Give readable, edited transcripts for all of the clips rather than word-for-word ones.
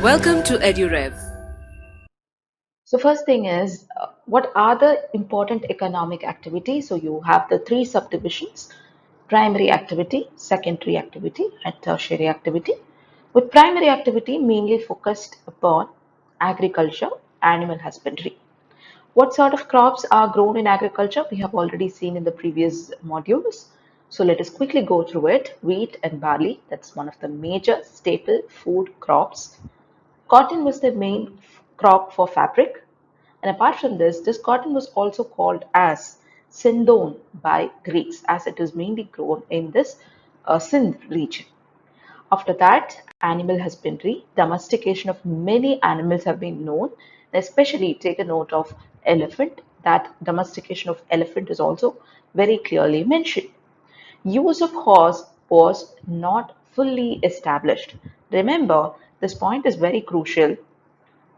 Welcome to EduRev. So first thing is, what are the important economic activities? So you have the three subdivisions: primary activity, secondary activity, and tertiary activity. With primary activity mainly focused upon agriculture, animal husbandry. What sort of crops are grown in agriculture? We have already seen in the previous modules. So let us quickly go through it. Wheat and barley, that's one of the major staple food crops. Cotton was the main crop for fabric, and apart from this, this cotton was also called as Sindon by Greeks, as it is mainly grown in this Sindh region. After that, animal husbandry, domestication of many animals have been known, especially take a note of elephant. That domestication of elephant is also very clearly mentioned. Use of horse was not fully established. Remember, this point is very crucial.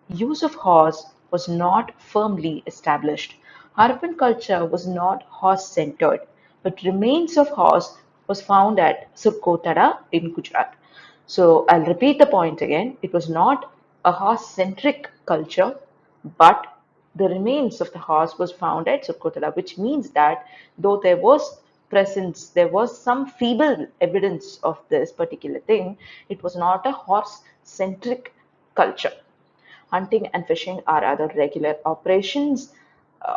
Use of horse was not firmly established. Harappan culture was not horse-centered, but remains of horse was found at Surkotada in Gujarat. So I'll repeat the point again. It was not a horse-centric culture, but the remains of the horse was found at Surkotada, which means that though there was presence, there was some feeble evidence of this particular thing, it was not a horse-centric culture. Hunting and fishing are other regular operations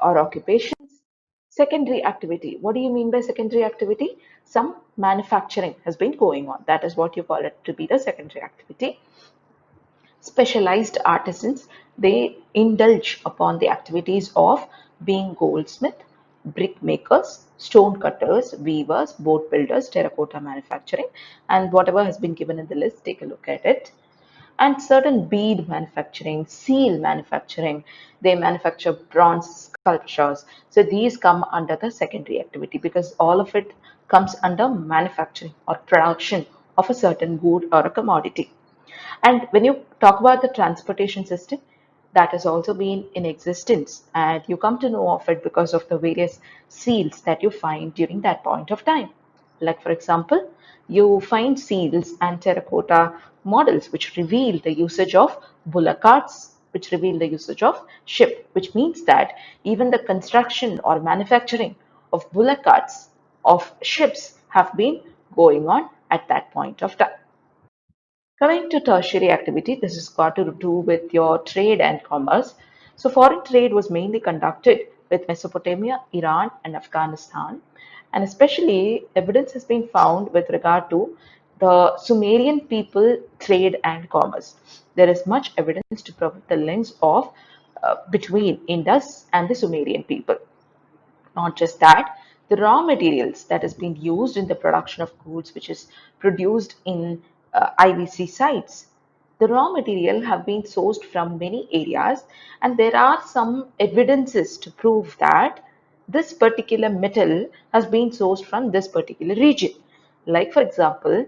or occupations. Secondary activity. What do you mean by secondary activity? Some manufacturing has been going on. That is what you call it to be the secondary activity. Specialized artisans, they indulge upon the activities of being goldsmith, brick makers, stone cutters, weavers, boat builders, terracotta manufacturing, and whatever has been given in the list, take a look at it. And certain bead manufacturing, seal manufacturing, they manufacture bronze sculptures. So these come under the secondary activity because all of it comes under manufacturing or production of a certain good or a commodity. And when you talk about the transportation system, that has also been in existence, and you come to know of it because of the various seals that you find during that point of time. Like, for example, you find seals and terracotta models which reveal the usage of bullock carts, which reveal the usage of ship, which means that even the construction or manufacturing of bullock carts, of ships, have been going on at that point of time. Coming to tertiary activity, this has got to do with your trade and commerce. So, foreign trade was mainly conducted with Mesopotamia, Iran, and Afghanistan, and especially evidence has been found with regard to the Sumerian people trade and commerce. There is much evidence to prove the links of between Indus and the Sumerian people. Not just that, the raw materials that has been used in the production of goods which is produced in IVC sites, the raw material have been sourced from many areas, and there are some evidences to prove that this particular metal has been sourced from this particular region. Like, for example,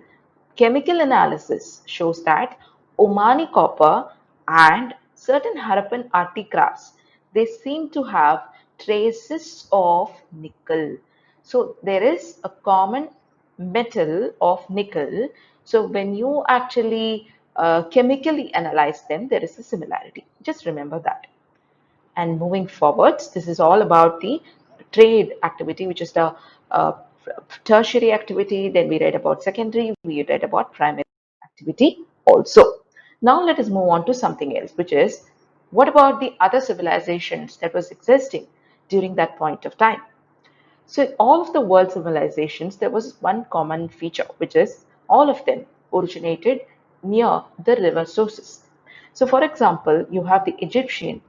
chemical analysis shows that Omani copper and certain Harappan articrafts, they seem to have traces of nickel. So there is a common metal of nickel. So when you actually chemically analyze them, there is a similarity. Just remember that. And moving forwards, this is all about the trade activity, which is the uh, tertiary activity. Then we read about secondary, we read about primary activity also. Now let us move on to something else, which is what about the other civilizations that was existing during that point of time? So in all of the world civilizations, there was one common feature, which is all of them originated near the river sources. So for example, you have the Egyptian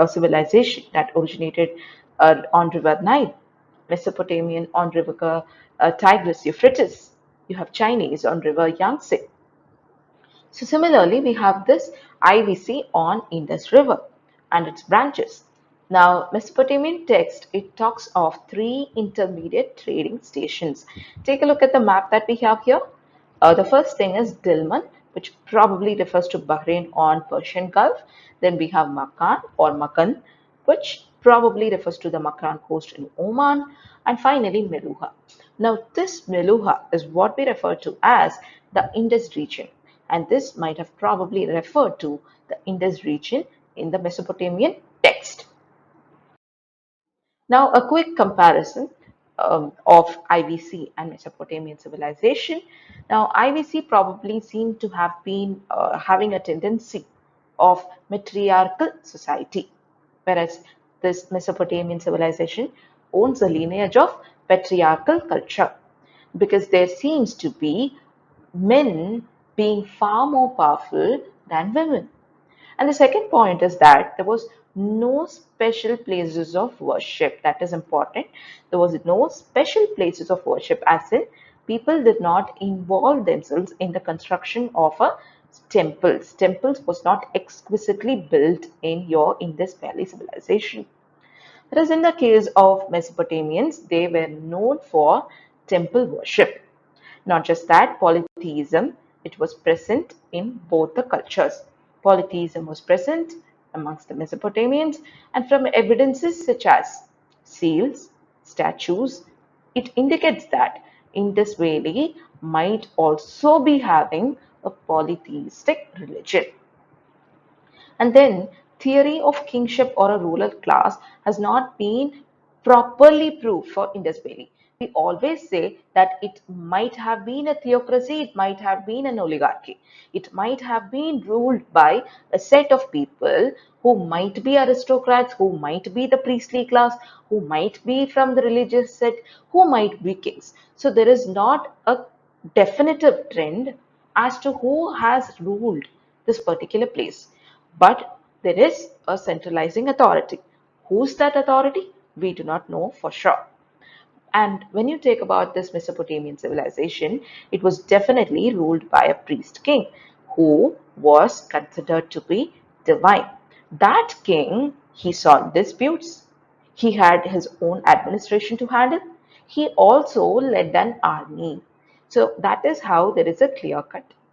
civilization that originated on River Nile, Mesopotamian on River Tigris, Euphrates. You have Chinese on River Yangtze. So similarly, we have this IVC on Indus River and its branches. Now, Mesopotamian text, it talks of three intermediate trading stations. Take a look at the map that we have here. The first thing is Dilmun, which probably refers to Bahrain on Persian Gulf. Then we have Makan or Makan, which probably refers to the Makran coast in Oman. And finally, Meluha. Now, this Meluha is what we refer to as the Indus region. and this might have probably referred to the Indus region in the Mesopotamian text. Now, a quick comparison of IVC and Mesopotamian civilization. Now, IVC probably seemed to have been having a tendency of matriarchal society, whereas this Mesopotamian civilization owns a lineage of patriarchal culture because there seems to be men being far more powerful than women. And the second point is that there was no special places of worship. That is important. There was no special places of worship, as in, people did not involve themselves in the construction of a temples. Temples was not exquisitely built in your Indus Valley civilization. Whereas in the case of Mesopotamians, they were known for temple worship. Not just that, polytheism, it was present in both the cultures. Polytheism was present amongst the Mesopotamians, and from evidences such as seals, statues, it indicates that Indus Valley might also be having a polytheistic religion. And then theory of kingship or a ruler class has not been properly proved for Indus Valley. We always say that it might have been a theocracy, it might have been an oligarchy. It might have been ruled by a set of people who might be aristocrats, who might be the priestly class, who might be from the religious set, who might be kings. So there is not a definitive trend as to who has ruled this particular place. But there is a centralizing authority. Who's that authority? We do not know for sure. And when you take about this Mesopotamian civilization, it was definitely ruled by a priest king who was considered to be divine. That king, he solved disputes. He had his own administration to handle. He also led an army. So that is how there is a clear cut